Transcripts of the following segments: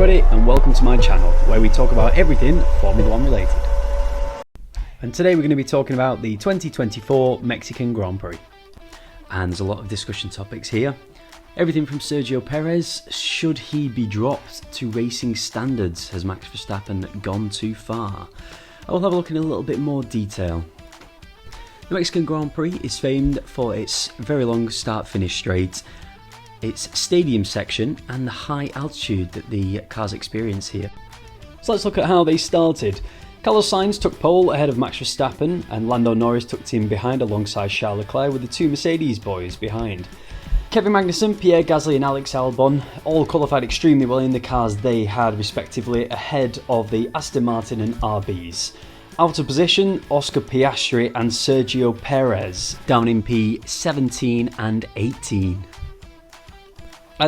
everybody, and welcome to my channel where we talk about everything Formula 1 related. And today we're going to be talking about the 2024 Mexican Grand Prix. And there's a lot of discussion topics here. Everything from Sergio Perez, should he be dropped to racing standards? Has Max Verstappen gone too far? I will have a look in a little bit more detail. The Mexican Grand Prix is famed for its very long start-finish straight, its stadium section and the high altitude that the cars experience here. So let's look at how they started. Carlos Sainz took pole ahead of Max Verstappen and Lando Norris took team behind alongside Charles Leclerc with the two Mercedes boys behind. Kevin Magnussen, Pierre Gasly and Alex Albon all qualified extremely well in the cars they had respectively ahead of the Aston Martin and RBs. Out of position, Oscar Piastri and Sergio Perez down in P17 and 18.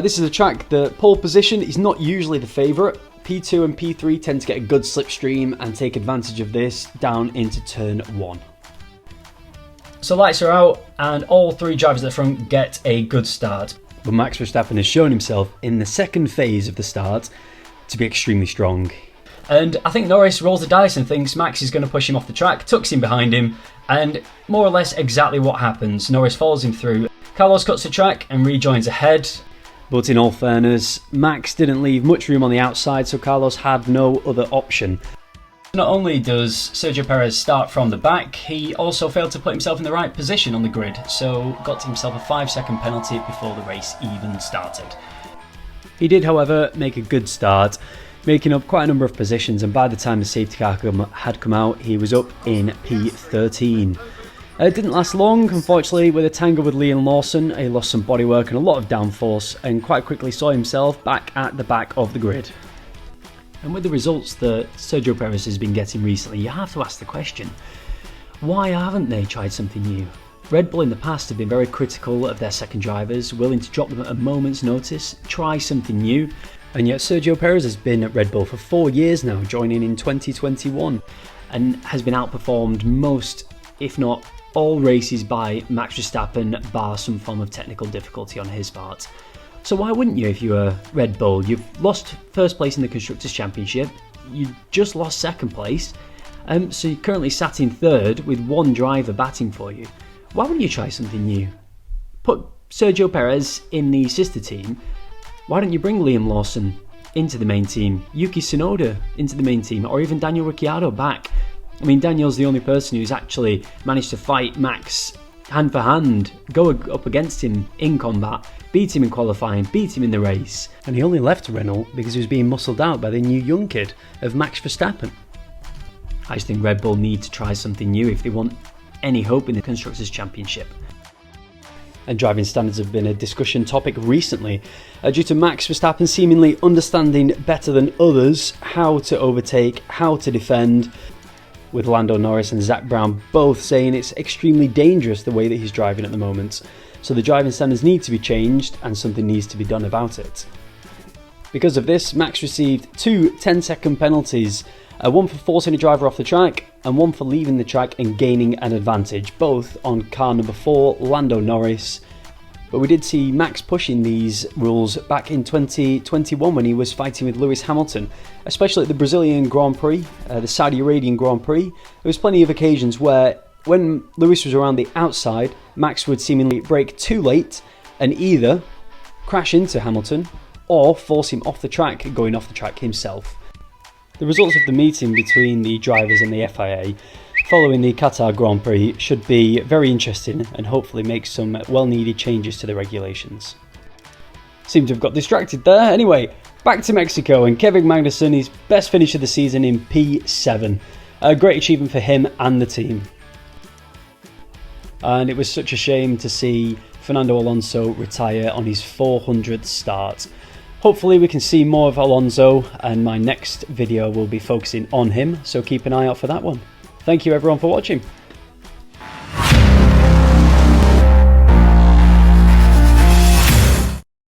This is a track, the pole position is not usually the favourite. P2 and P3 tend to get a good slipstream and take advantage of this down into turn 1. So lights are out and all three drivers at the front get a good start. But Max Verstappen has shown himself in the second phase of the start to be extremely strong. And I think Norris rolls the dice and thinks Max is going to push him off the track, tucks him behind him, and more or less exactly what happens. Norris follows him through. Carlos cuts the track and rejoins ahead. But in all fairness, Max didn't leave much room on the outside, so Carlos had no other option. Not only does Sergio Perez start from the back, he also failed to put himself in the right position on the grid, so got himself a 5-second penalty before the race even started. He did, however, make a good start, making up quite a number of positions, and by the time the safety car had come out, he was up in P13. It didn't last long, unfortunately. With a tangle with Liam Lawson, he lost some bodywork and a lot of downforce and quite quickly saw himself back at the back of the grid. And with the results that Sergio Perez has been getting recently, you have to ask the question, why haven't they tried something new? Red Bull in the past have been very critical of their second drivers, willing to drop them at a moment's notice, try something new, and yet Sergio Perez has been at Red Bull for 4 years now, joining in 2021, and has been outperformed most, if not all races by Max Verstappen, bar some form of technical difficulty on his part. So why wouldn't you if you were Red Bull? You've lost first place in the Constructors' Championship, you just lost second place, so you're currently sat in third with one driver batting for you. Why wouldn't you try something new? Put Sergio Perez in the sister team. Why don't you bring Liam Lawson into the main team, Yuki Tsunoda into the main team, or even Daniel Ricciardo back? I mean, Daniel's the only person who's actually managed to fight Max hand for hand, go up against him in combat, beat him in qualifying, beat him in the race. And he only left Renault because he was being muscled out by the new young kid of Max Verstappen. I just think Red Bull need to try something new if they want any hope in the Constructors' Championship. And driving standards have been a discussion topic recently due to Max Verstappen seemingly understanding better than others how to overtake, how to defend, with Lando Norris and Zach Brown both saying it's extremely dangerous the way that he's driving at the moment. So the driving standards need to be changed and something needs to be done about it. Because of this, Max received 2 10-second penalties, one for forcing a driver off the track and one for leaving the track and gaining an advantage, both on car number 4, Lando Norris. But we did see Max pushing these rules back in 2021 when he was fighting with Lewis Hamilton, especially at the Brazilian Grand Prix, the Saudi Arabian Grand Prix. There was plenty of occasions where when Lewis was around the outside, Max would seemingly brake too late and either crash into Hamilton or force him off the track, going off the track himself. The results of the meeting between the drivers and the FIA following the Qatar Grand Prix should be very interesting and hopefully make some well-needed changes to the regulations. Seem to have got distracted there. Anyway, back to Mexico and Kevin Magnussen, his best finish of the season in P7. A great achievement for him and the team. And it was such a shame to see Fernando Alonso retire on his 400th start. Hopefully we can see more of Alonso, and my next video will be focusing on him, so keep an eye out for that one. Thank you everyone for watching.